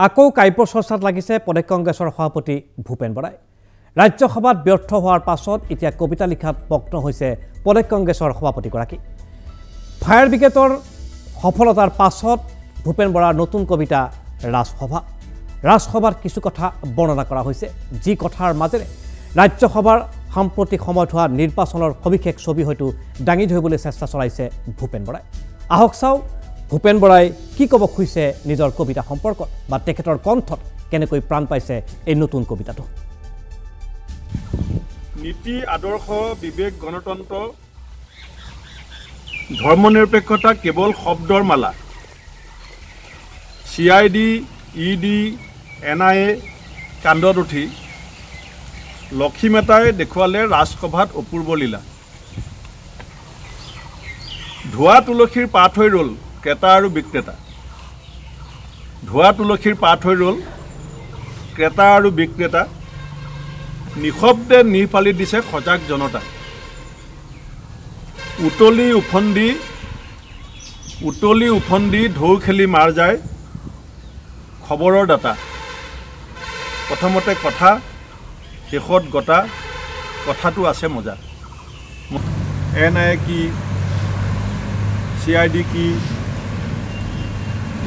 আকৌ কাইপৰ চৰ্চাত লাগিছে প্ৰদেশ কংগ্ৰেছৰ সভাপতি ভূপেন বৰাই ৰাজ্যসভাত ব্যৰ্থ হোৱাৰ পাছত এতিয়া কবিতা লিখাত মগ্ন হৈছে প্ৰদেশ কংগ্ৰেছৰ সভাপতিগৰাকী ফায়াৰ ব্ৰিগেডৰ সফলতাৰ পাছত ভূপেন বৰাৰ নতুন কবিতা ৰাজসভাত কিছু কথা বৰ্ণনা কৰা হৈছে যি কথাৰ মাজেৰে ৰাজ্যসভাৰ সাম্প্ৰতিক সময়ত হোৱা নিৰ্বাচনৰ সবিশেষ ছবি হয়তো দাঙি ধৰিবলৈ চেষ্টা চলাইছে ভূপেন বৰাই আহক চাওঁ ভূপেন বৰাই কি ক'ব খুজিছে নিজৰ কবিতা সম্পৰ্কত বা তেখেতৰ কণ্ঠত কেনেকৈ প্ৰাণ পাইছে এই নতুন কবিতাটো নীতি আদৰ্শ বিবেক গণতন্ত্ৰ ধৰ্মনিৰপেক্ষতা কেৱল শব্দৰ মালা CID ED NIA কাণ্ডত উঠি লক্ষ্মীমেতাই দেখুৱালে ৰাজসভাত অপূৰ্ব লীলা ধোৱা তুলসীৰ পাত হৈ ৰ'ল ক্ৰেতা আৰু বিক্ৰেতা ধোৱা তুলসীৰ পাত হৈ ৰ'ল ক্ৰেতা আৰু বিক্ৰেতা নিশব্দে নিফালি দিছে সজাগ জনতা উতলি উফন্দি ঢৌ খেলি মাৰ যায় খবৰৰ দাতা প্ৰথমতে কথা শেষত গতা কথাটো আছে মজা NIA কি CID কি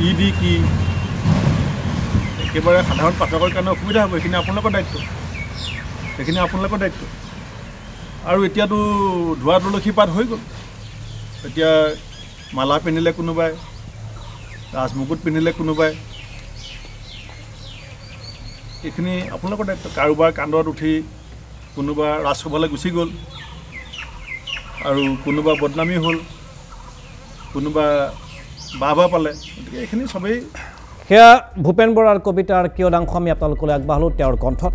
ED কি একেবাৰে সাধাৰণ পাঠকৰ কাৰণে অসুবিধা হ'ব এইখিনি আপোনালোকৰ দায়িত্ব আৰু এতিয়াতো ধোৱা তুলসী পাত হৈ গ'ল এতিয়া মালা পিন্ধিলে কোনোবাই ৰাজমুকুট পিন্ধিলে কোনোবাই এইখিনি আপোনালোকৰ দায়িত্ব কাৰোবাৰ কাণ্ডত উঠি কোনোবা ৰাজসভালৈ গুচি গ'ল আৰু কোনোবা বদনামী হ'ল কোনোবা বাবা পালে গতিকে এইখিনি সবেই সেয়া ভূপেন বৰাৰ কবিতাৰ কিয়দাংশ আমি আপোনালোকলৈ আগবঢ়ালোঁ তেওঁৰ কণ্ঠত